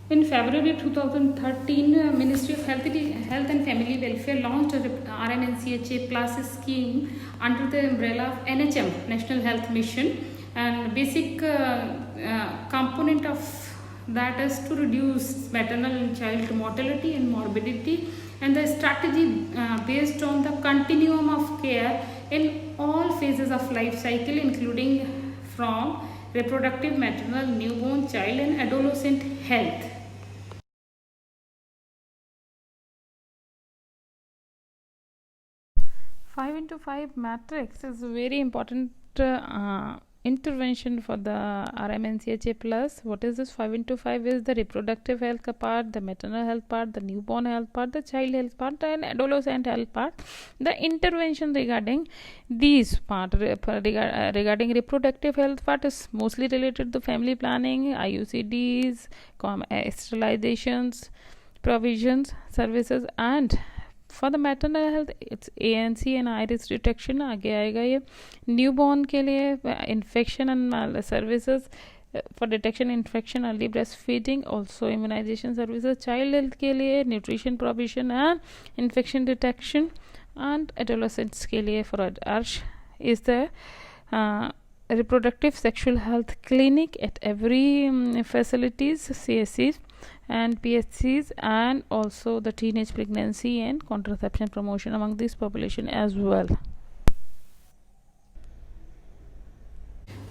In February 2013, Ministry of Health and Family Welfare launched a RMNCHA Plus scheme under the umbrella of NHM, National Health Mission, and basic component of that is to reduce maternal and child mortality and morbidity, and the strategy based on the continuum of care in all phases of life cycle, including from reproductive, maternal, newborn, child, and adolescent health. 5x5 matrix is a very important intervention for the RMNCHA plus. What is this 5x5? Is the reproductive health part, the maternal health part, the newborn health part, the child health part, and adolescent health part. The intervention regarding these part regarding reproductive health part is mostly related to family planning, IUCDs, sterilizations, provisions, services, and for the maternal health it's ANC and iris detection आगे आएगा. ये newborn के लिए infection and services for detection infection, early breast feeding, also immunisation services. Child health के लिए nutrition provision and infection detection. And adolescents के लिए for ARSH is the reproductive sexual health clinic at every facilities, CSCs and PHCs, and also the teenage pregnancy and contraception promotion among this population as well.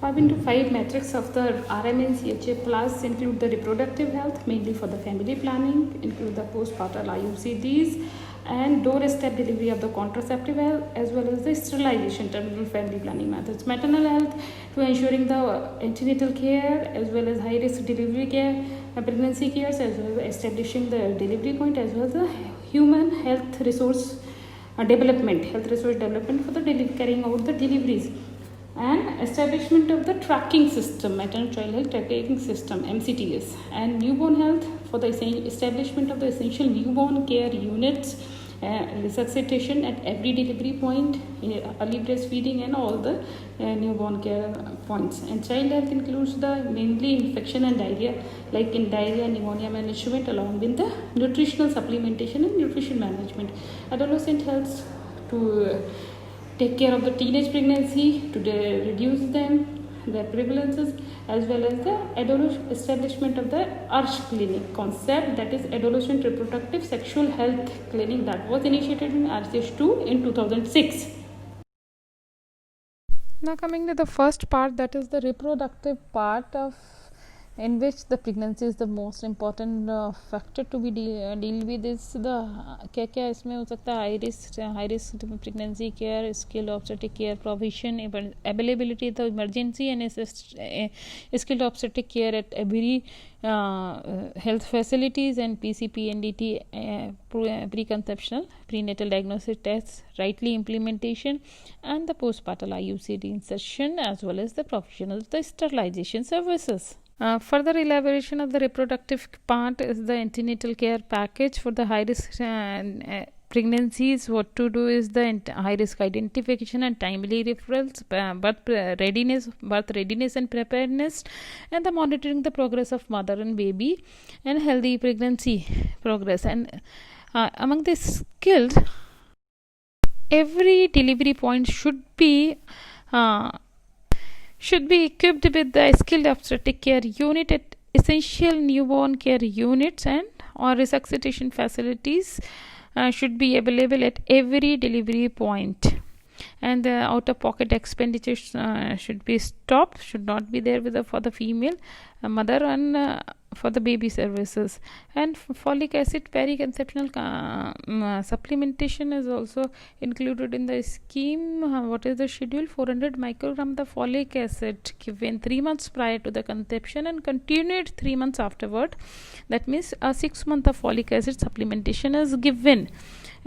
5x5 matrix of the RMNCHA plus include the reproductive health, mainly for the family planning, include the postpartum IUCDs, and doorstep delivery of the contraceptive health, as well as the sterilization terminal family planning methods. Maternal health to ensuring the antenatal care, as well as high risk delivery care, pregnancy care, as well as establishing the delivery point, as well as the human health resource development for the carrying out the deliveries, and establishment of the tracking system, maternal child health tracking system, MCTS, and newborn health for the establishment of the essential newborn care units, resuscitation at every delivery point, early breastfeeding, and all the newborn care points. And child health includes the mainly infection and diarrhea, like in diarrhea, pneumonia management, along with the nutritional supplementation and nutrition management. Adolescent health to take care of the teenage pregnancy, to reduce their prevalences, as well as the establishment of the ARSH clinic concept, that is adolescent reproductive sexual health clinic, that was initiated in RCH2 in 2006. Now coming to the first part, that is the reproductive part, of in which the pregnancy is the most important factor to be deal with. Is the क्या क्या इसमें हो सकता है? high risk pregnancy care, skilled obstetric care provision, availability of emergency and skilled obstetric care at every health facilities, and PCP, NDT, preconceptional prenatal diagnostic tests, rightly implementation, and the postpartum IUCD insertion, as well as the provision of the sterilization services. Further elaboration of the reproductive part is the antenatal care package for the high risk pregnancies. What to do is the high risk identification and timely referrals, birth readiness and preparedness, and the monitoring the progress of mother and baby, and healthy pregnancy progress. And among the skilled, every delivery point should be equipped with the skilled obstetric care unit at essential newborn care units, and or resuscitation facilities should be available at every delivery point. And the out-of-pocket expenditures should be stopped, should not be there for the female mother, and for the baby services. And folic acid periconceptional supplementation is also included in the scheme. What is the schedule? 400 microgram the folic acid given 3 months prior to the conception and continued 3 months afterward. That means a 6 month of folic acid supplementation is given.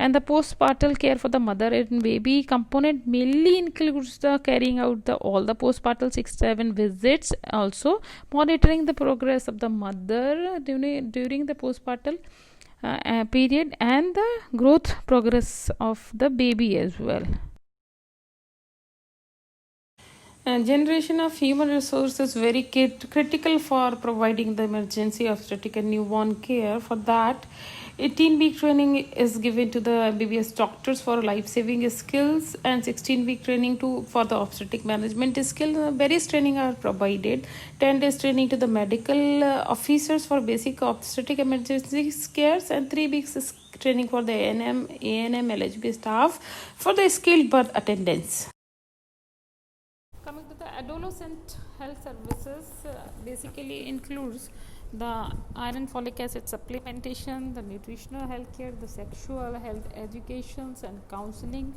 And the postpartum care for the mother and baby component mainly includes the carrying out all the postpartum 6-7 visits, also monitoring the progress of the mother during the postpartum period, and the growth progress of the baby as well. Generation of human resources very critical for providing the emergency obstetric and newborn care. For that, 18-week training is given to the MBBS doctors for life-saving skills, and 16-week training for the obstetric management skills. Various training are provided. 10 days training to the medical officers for basic obstetric emergency cares, and 3 weeks training for the ANM LHB staff for the skilled birth attendants. Coming to the adolescent health services, basically includes the iron folic acid supplementation, the nutritional health care, the sexual health educations and counseling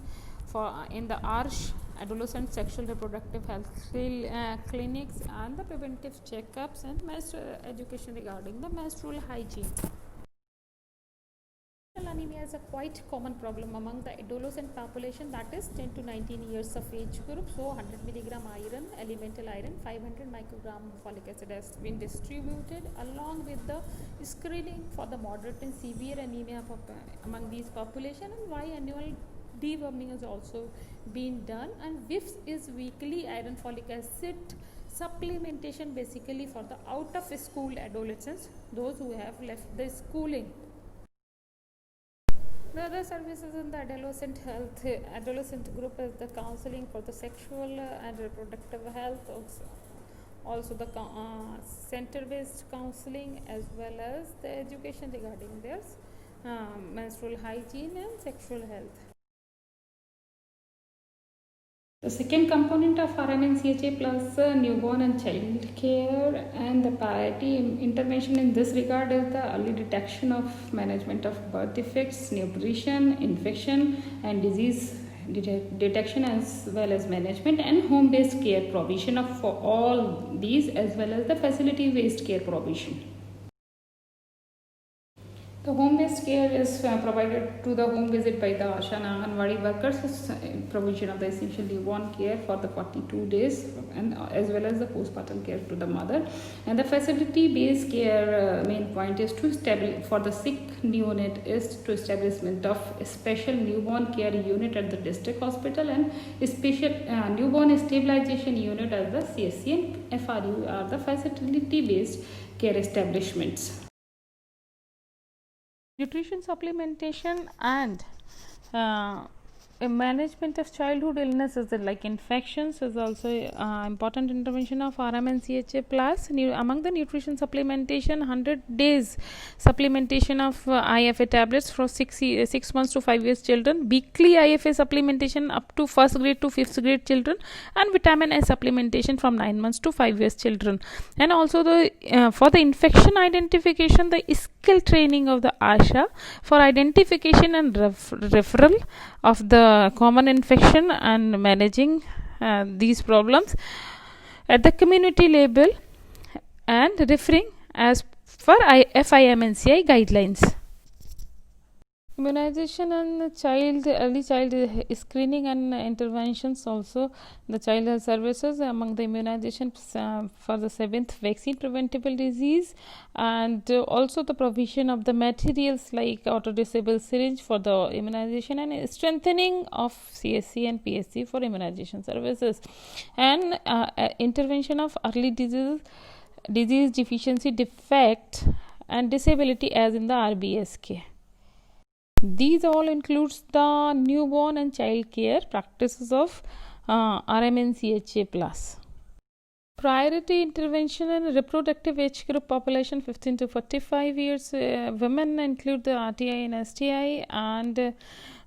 for in the ARSH, adolescent sexual reproductive health clinics, and the preventive checkups and education regarding the menstrual hygiene. Anemia is a quite common problem among the adolescent population, that is 10 to 19 years of age group. So 100 milligram iron, elemental iron, 500 microgram folic acid has been distributed along with the screening for the moderate and severe anemia among these population, and biannual deworming is also being done, and WIFS is weekly iron folic acid supplementation basically for the out of school adolescents, those who have left the schooling. The other services in the adolescent group is the counseling for the sexual and reproductive health, also the center-based counseling, as well as the education regarding their menstrual hygiene and sexual health. The second component of RMNCHA plus newborn and child care, and the priority intervention in this regard is the early detection of management of birth defects, nutrition, infection and disease detection, as well as management and home-based care provision of for all these, as well as the facility-based care provision. The home-based care is provided to the home visit by the ASHA and Anganwadi workers, provision of the essential newborn care for the 42 days, and as well as the postpartum care to the mother. And the facility-based care main point is to establish for the sick neonate is to establishment of a special newborn care unit at the district hospital, and a special newborn stabilization unit at the CSC and FRU are the facility-based care establishments. Nutrition supplementation and management of childhood illnesses like infections is also important intervention of RMNCHA plus. Among the nutrition supplementation, 100 days supplementation of IFA tablets for 6 months to 5 years children, weekly IFA supplementation up to 1st grade to 5th grade children, and vitamin A supplementation from 9 months to 5 years children. And also the for the infection identification, the skill training of the ASHA for identification and referral of the common infection and managing these problems at the community level, and referring as for FIMNCI guidelines. Immunization and early child screening and interventions, also the child health services among the immunization for the 7th vaccine preventable disease, and also the provision of the materials like auto-disable syringe for the immunization, and strengthening of CSC and PSC for immunization services, and intervention of early disease deficiency defect and disability as in the RBSK. These all includes the newborn and child care practices of RMNCHA plus. Priority intervention in reproductive age group population 15 to 45 years. Women include the RTI and STI, and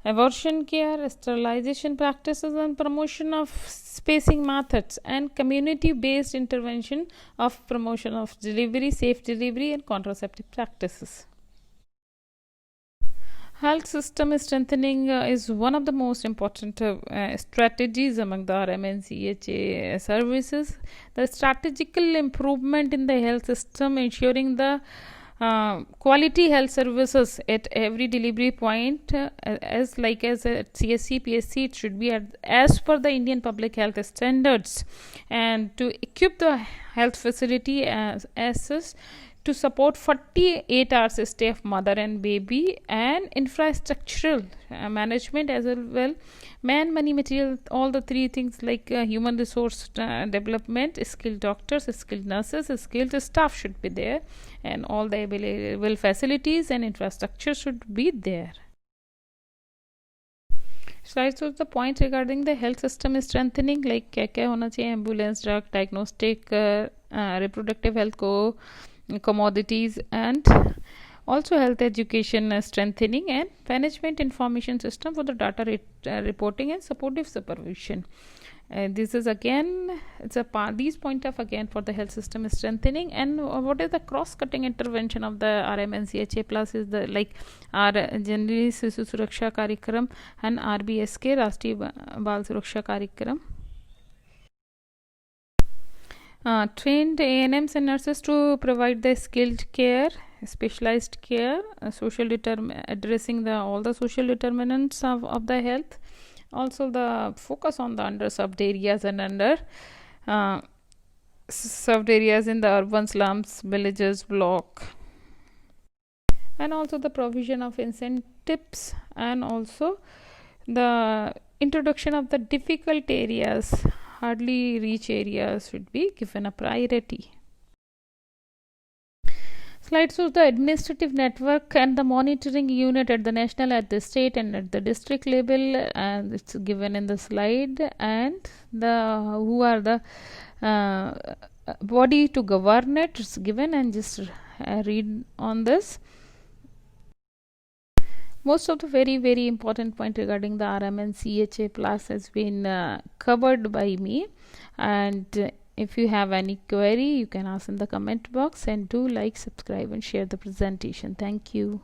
abortion care, sterilization practices, and promotion of spacing methods, and community-based intervention of promotion of delivery, safe delivery, and contraceptive practices. Health system strengthening is one of the most important strategies among the RMNCHA services. The strategical improvement in the health system, ensuring the quality health services at every delivery point, as at CSC, PSC, it should be as per the Indian public health standards, and to equip the health facility as to support 48 hours stay of mother and baby, and infrastructural management as well, man, money, material, all the three things like human resource development, skilled doctors, skilled nurses, skilled staff should be there, and all the available facilities and infrastructure should be there. Slides of the points regarding the health system strengthening, like क्या क्या होना चाहिए, ambulance, drug, diagnostic, reproductive health commodities, and also health education strengthening, and management information system for the data reporting and supportive supervision. This is again, it's a part, these point of again for the health system strengthening. And what is the cross-cutting intervention of the RMNCHA plus is the like our Generally Shisu Suraksha Karikram and RBSK, Rashtriya Bal Suraksha Karikram. Trained ANMs and nurses to provide the skilled care, specialized care, addressing all the social determinants of the health. Also the focus on the underserved areas and served areas in the urban slums, villages, block, and also the provision of incentives, and also the introduction of the difficult areas, hardly reach areas should be given a priority. Slides shows the administrative network and the monitoring unit at the national, at the state, and at the district level, and it's given in the slide, and the who are the body to govern it, it's given, and just read on this. Most of the very important point regarding the RMNCHA plus has been covered by me, and if you have any query, you can ask in the comment box, and do like, subscribe, and share the presentation. Thank you.